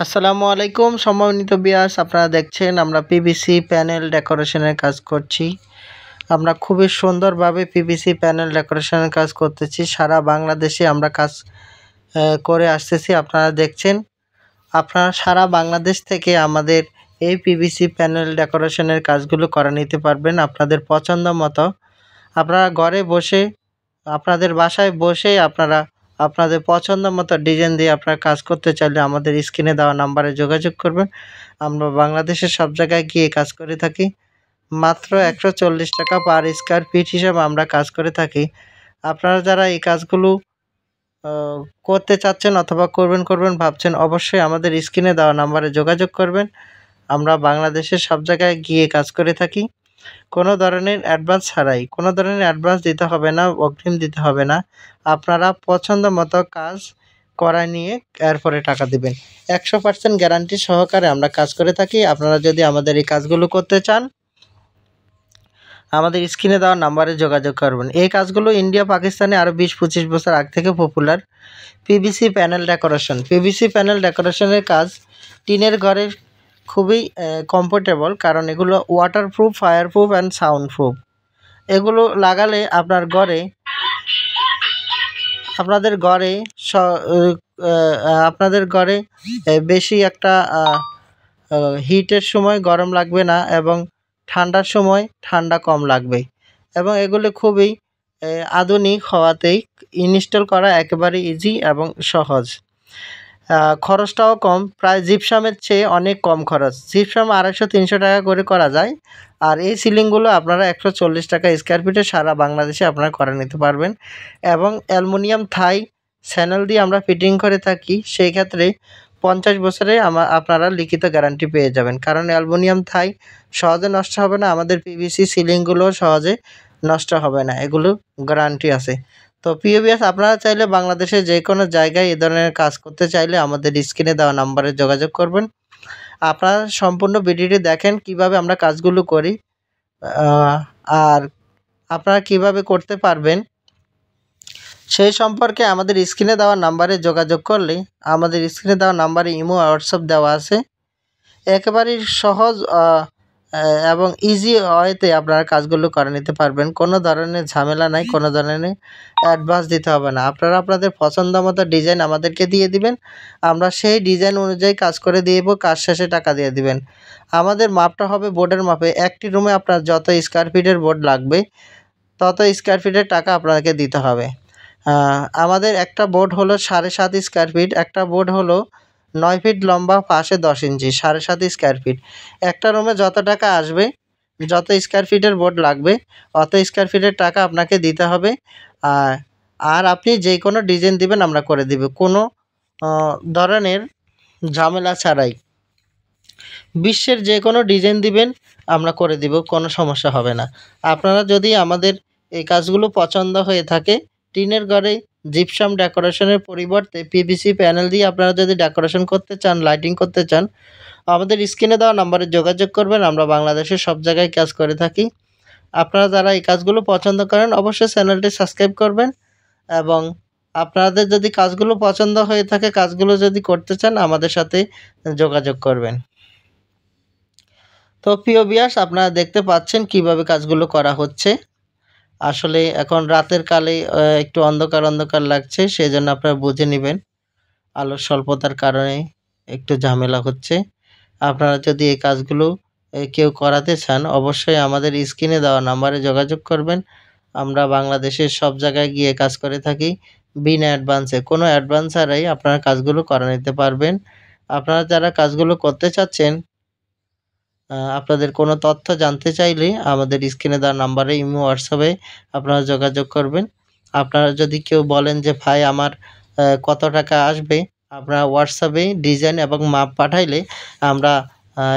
আসসালামু আলাইকুম সম্মানিত ভিউয়ার্স, আপনারা দেখছেন আমরা পিভিসি প্যানেল ডেকোরেশনের কাজ করছি। আমরা খুবই সুন্দরভাবে পিভিসি প্যানেল ডেকোরেশনের কাজ করতেছি। সারা বাংলাদেশে আমরা কাজ করে আসতেছি। আপনারা দেখছেন, আপনারা সারা বাংলাদেশ থেকে আমাদের এই পিভিসি প্যানেল ডেকোরেশনের কাজগুলো করে নিতে পারবেন আপনাদের পছন্দ মতো। আপনারা ঘরে বসে, আপনাদের বাসায় বসেই আপনারা আপনাদের পছন্দ মতো ডিজাইন দিয়ে আপনারা কাজ করতে চাইলে আমাদের স্ক্রিনে দেওয়া নাম্বারে যোগাযোগ করবেন। আমরা বাংলাদেশের সব জায়গায় গিয়ে কাজ করে থাকি। মাত্র ১৪০ টাকা পার স্কয়ার ফিট হিসাবে আমরা কাজ করে থাকি। আপনারা যারা এই কাজগুলো আ করতে চাচ্ছেন অথবা করবেন ভাবছেন, অবশ্যই আমাদের স্ক্রিনে দেওয়া নাম্বারে যোগাযোগ করবেন। আমরা বাংলাদেশের সব জায়গায় গিয়ে কাজ করে থাকি। কোনো ধরনের অ্যাডভান্স ছাড়াই, কোনো ধরনের অ্যাডভান্স দিতে হবে না, অগ্রিম দিতে হবে না। আপনারা পছন্দ মতো কাজ করায় নিয়ে এরপরে টাকা দিবেন। ১০০% গ্যারান্টি সহকারে আমরা কাজ করে থাকি। আপনারা যদি আমাদের এই কাজগুলো করতে চান, আমাদের স্ক্রিনে দেওয়া নাম্বারে যোগাযোগ করবেন। এই কাজগুলো ইন্ডিয়া, পাকিস্তানে আরও ২০-২৫ বছর আগ থেকে popular. PVC panel decoration. PVC panel ডেকোরেশনের কাজ টিনের ঘরে খুবই কমফোর্টেবল, কারণ এগুলো waterproof, fireproof and sound proof. এগুলো লাগালে আপনাদের ঘরে স উ আপনাদের ঘরে বেশি একটা হিটের সময় গরম লাগবে না, এবং ঠান্ডার সময় ঠান্ডা কম লাগবে, এবং এগুলো খুবই আধুনিক হওয়াতেই ইনস্টল করা একেবারে ইজি এবং সহজ। খরচটাও কম, প্রায় জিপসামের চেয়ে অনেক কম খরচ। জিপসাম ২৫০-৩০০ টাকা করে করা যায়। আর এই সিলিংগুলো আপনারা ১৪০ টাকা স্কয়ার ফিটে সারা বাংলাদেশে আপনারা করে নিতে পারবেন, এবং অ্যালুমিনিয়াম থাই স্যানেল দিয়ে আমরা ফিটিং করে থাকি। সেই ক্ষেত্রে ৫০ বছরে আপনারা লিখিত গ্যারান্টি পেয়ে যাবেন, কারণ অ্যালুমিনিয়াম থাই সহজে নষ্ট হবে না। আমাদের পিভিসি সিলিংগুলোও সহজে নষ্ট হবে না, এগুলো গ্যারান্টি আছে। তো প্রিয় ভিউয়ার্স, আপনারা চাইলে বাংলাদেশের যে কোনো জায়গায় এ ধরনের কাজ করতে চাইলে আমাদের স্ক্রিনে দেওয়া নাম্বারে যোগাযোগ করবেন। আপনারা সম্পূর্ণ ভিডিওটি দেখেন কিভাবে আমরা কাজগুলো করি, আর আপনারা কিভাবে করতে পারবেন সেই সম্পর্কে আমাদের স্ক্রিনে দেওয়া নাম্বারে যোগাযোগ করলে, আমাদের স্ক্রিনে দেওয়া নাম্বারে ইমো, হোয়াটসঅ্যাপ দেওয়া আছে। একেবারেই সহজ এবং ইজি ওয়েতে আপনারা কাজগুলো করে নিতে পারবেন। কোনো ধরনের ঝামেলা নাই, কোনো ধরনের অ্যাডভান্স দিতে হবে না। আপনারা আপনাদের পছন্দ মতো ডিজাইন আমাদেরকে দিয়ে দিবেন। আমরা সেই ডিজাইন অনুযায়ী কাজ করে দিয়ে দেবো, কাজ শেষে টাকা দিয়ে দিবেন। আমাদের মাপটা হবে বোর্ডের মাপে। একটি রুমে আপনার যত স্কয়ার ফিটের বোর্ড লাগবে, তত স্কয়ার ফিটের টাকা আপনাকে দিতে হবে। আমাদের একটা বোর্ড হলো ৭.৫ স্কয়ার ফিট, একটা বোর্ড হলো ৯ ফিট লম্বা, পাশে ১০ ইঞ্চি, ৭.৫ স্কয়ার ফিট। একটা রুমে যত টাকা আসবে, যত স্কয়ার ফিটের বোর্ড লাগবে, অত স্কয়ার ফিটের টাকা আপনাকে দিতে হবে। আর আপনি যে কোনো ডিজাইন দিবেন আমরা করে দিব, কোনো ধরনের ঝামেলা ছাড়াই। বিশ্বের যে কোনো ডিজাইন দিবেন আমরা করে দিব, কোনো সমস্যা হবে না। আপনারা যদি আমাদের এই কাজগুলো পছন্দ হয়ে থাকে, টিনের ঘরে জিপসাম ডেকোরেশনের পরিবর্তে পিভিসি প্যানেল দিয়ে আপনারা যদি ডেকোরেশন করতে চান, লাইটিং করতে চান, আমাদের স্ক্রিনে দেওয়া নাম্বারে যোগাযোগ করবেন। আমরা বাংলাদেশের সব জায়গায় কাজ করে থাকি। আপনারা যারা এই কাজগুলো পছন্দ করেন, অবশ্যই চ্যানেলটি সাবস্ক্রাইব করবেন, এবং আপনাদের যদি কাজগুলো পছন্দ হয়ে থাকে, কাজগুলো যদি করতে চান, আমাদের সাথে যোগাযোগ করবেন। তো প্রিয় ভিউয়ার্স, আপনারা দেখতে পাচ্ছেন কিভাবে কাজগুলো করা হচ্ছে। আসলে এখন রাতের কালে একটু অন্ধকার লাগছে, সেজন্য আপনারা বুঝে নিবেন। আলোর স্বল্পতার কারণে একটু ঝামেলা হচ্ছে। আপনারা যদি এই কাজগুলো কেউ করাতে চান, অবশ্যই আমাদের স্ক্রিনে দেওয়া নাম্বারে যোগাযোগ করবেন। আমরা বাংলাদেশের সব জায়গায় গিয়ে কাজ করে থাকি বিনা অ্যাডভান্সে। কোনো অ্যাডভান্স ছাড়াই আপনারা কাজগুলো করে নিতে পারবেন। আপনারা যারা কাজগুলো করতে চাচ্ছেন, আপনাদের কোনো তথ্য জানতে চাইলে আমাদের স্ক্রিনে দেওয়া নাম্বারে ইমো, হোয়াটসঅ্যাপে আপনারা যোগাযোগ করবেন। আপনারা যদি কেউ বলেন যে ভাই আমার কত টাকা আসবে, আপনারা হোয়াটসঅ্যাপে ডিজাইন এবং মাপ পাঠাইলে আমরা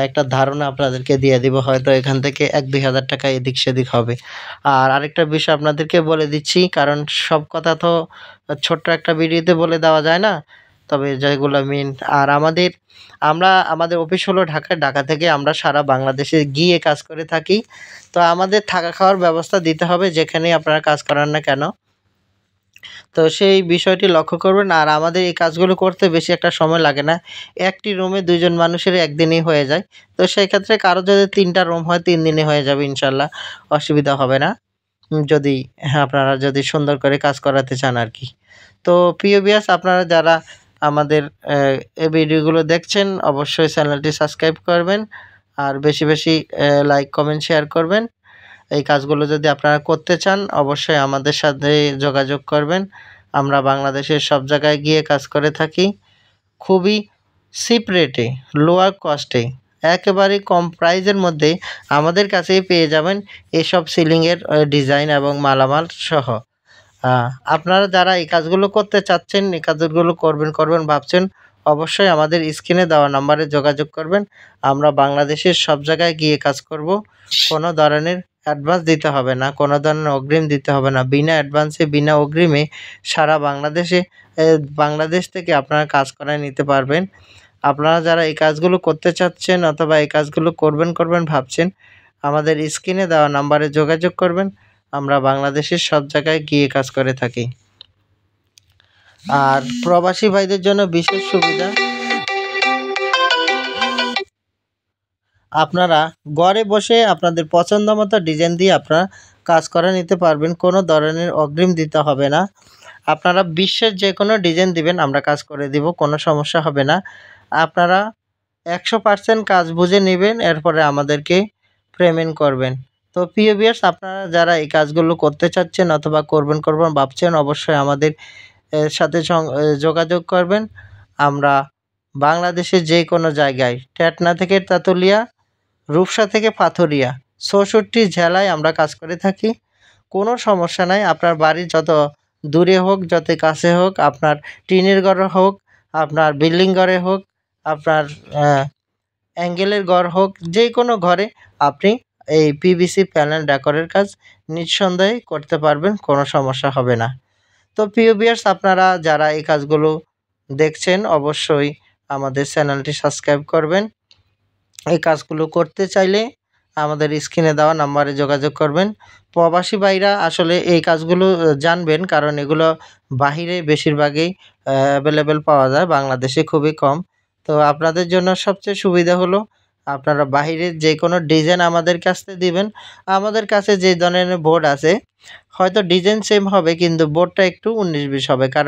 একটা ধারণা আপনাদেরকে দিয়ে দিব। হয়তো এখান থেকে ১-২ হাজার টাকা এদিক সেদিক হবে। আর আরেকটা বিষয় আপনাদেরকে বলে দিচ্ছি, কারণ সব কথা তো ছোট্ট একটা ভিডিওতে বলে দেওয়া যায় না। তবে যেগুলো মেইন, আর আমাদের অফিস হলো ঢাকায়। ঢাকা থেকে আমরা সারা বাংলাদেশে গিয়ে কাজ করে থাকি। তো আমাদের থাকা খাওয়ার ব্যবস্থা দিতে হবে যেখানেই আপনারা কাজ করান না কেন। তো সেই বিষয়টি লক্ষ্য করবেন। আর আমাদের এই কাজগুলো করতে বেশি একটা সময় লাগে না। একটি রুমে ২ জন মানুষের একদিনেই হয়ে যায়। তো সেই ক্ষেত্রে কারো যদি ৩ টা রুম হয় ৩ দিনে হয়ে যাবে ইনশাআল্লাহ, অসুবিধা হবে না। যদি আপনারা যদি সুন্দর করে কাজ করাতে চান আরকি। তো প্রিয় ভিউয়ার্স, আপনারা যারা আমাদের এই ভিডিওগুলো দেখছেন অবশ্যই চ্যানেলটি সাবস্ক্রাইব করবেন। আর বেশি, বেশি লাইক, কমেন্ট, শেয়ার করবেন। এই কাজগুলো যদি আপনারা করতে চান অবশ্যই আমাদের সাথে যোগাযোগ করবেন। আমরা বাংলাদেশের সব জায়গায় গিয়ে কাজ করে থাকি। খুবই চিপ রেটে, লোয়ার কস্টে, একেবারে কম প্রাইজের মধ্যে আমাদের কাছেই পেয়ে যাবেন এসব সিলিংয়ের ডিজাইন এবং মালামাল সহ। আ আপনারা যারা এই কাজগুলো করতে চাচ্ছেন, এই কাজগুলো করবেন ভাবছেন, অবশ্যই আমাদের স্ক্রিনে দেওয়া নাম্বারে যোগাযোগ করবেন। আমরা বাংলাদেশের সব জায়গায় গিয়ে কাজ করব। কোনো ধরনের অ্যাডভান্স দিতে হবে না, কোনো ধরনের অগ্রিম দিতে হবে না। বিনা অ্যাডভান্সে, বিনা অগ্রিমে সারা বাংলাদেশে বাংলাদেশ থেকে আপনারা কাজ করায় নিতে পারবেন। আপনারা যারা এই কাজগুলো করতে চাচ্ছেন অথবা এই কাজগুলো করবেন ভাবছেন, আমাদের স্ক্রিনে দেওয়া নাম্বারে যোগাযোগ করবেন। আমরা বাংলাদেশের সব জায়গায় গিয়ে কাজ করে থাকি। আর প্রবাসী ভাইদের জন্য বিশেষ সুবিধা, আপনারা ঘরে বসে আপনাদের পছন্দ মতো ডিজাইন দিয়ে আপনারা কাজ করে নিতে পারবেন। কোনো ধরনের অগ্রিম দিতে হবে না। আপনারা বিশ্বের যেকোনো ডিজাইন দিবেন, আমরা কাজ করে দিব, কোনো সমস্যা হবে না। আপনারা ১০০% কাজ বুঝে নিবেন, এরপরে আমাদেরকে পেমেন্ট করবেন। তো প্রিয় ভিউয়ার্স, আপনারা যারা এই কাজগুলো করতে চাচ্ছেন অথবা করবেন ভাবছেন অবশ্যই আমাদের সাথে যোগাযোগ করবেন। আমরা বাংলাদেশের যেকোনো জায়গায়, টেটনা থেকে তেঁতুলিয়া, রূপসা থেকে পাথুরিয়া, ৬৪ জেলায় আমরা কাজ করে থাকি। কোনো সমস্যা নাই। আপনার বাড়ি যত দূরে হোক, যত কাছে হোক, আপনার টিনের ঘরে হোক, আপনার বিল্ডিং ঘরে হোক, আপনার অ্যাঙ্গেলের ঘর হোক, যেকোনো ঘরে আপনি এই পিভিসি প্যানেল ডেকোরের কাজ নিঃসন্দেহে করতে পারবেন, কোনো সমস্যা হবে না। তো প্রিয় ভিউয়ার্স, আপনারা যারা এই কাজগুলো দেখছেন অবশ্যই আমাদের চ্যানেলটি সাবস্ক্রাইব করবেন। এই কাজগুলো করতে চাইলে আমাদের স্ক্রিনে দেওয়া নাম্বারে যোগাযোগ করবেন। প্রবাসী ভাইরা আসলে এই কাজগুলো জানবেন, কারণ এগুলো বাহিরে বেশিরভাগই অ্যাভেলেবেল পাওয়া যায়, বাংলাদেশে খুবই কম। তো আপনাদের জন্য সবচেয়ে সুবিধা হলো আপনারা বাহিরের যেকোনো ডিজাইন আমাদের কাছ থেকে দিবেন। আমাদের কাছে যে ধরনের বোর্ড আছে, হয়তো ডিজাইন সেম হবে কিন্তু বোর্ডটা একটু ১৯-২০ হবে। কারণ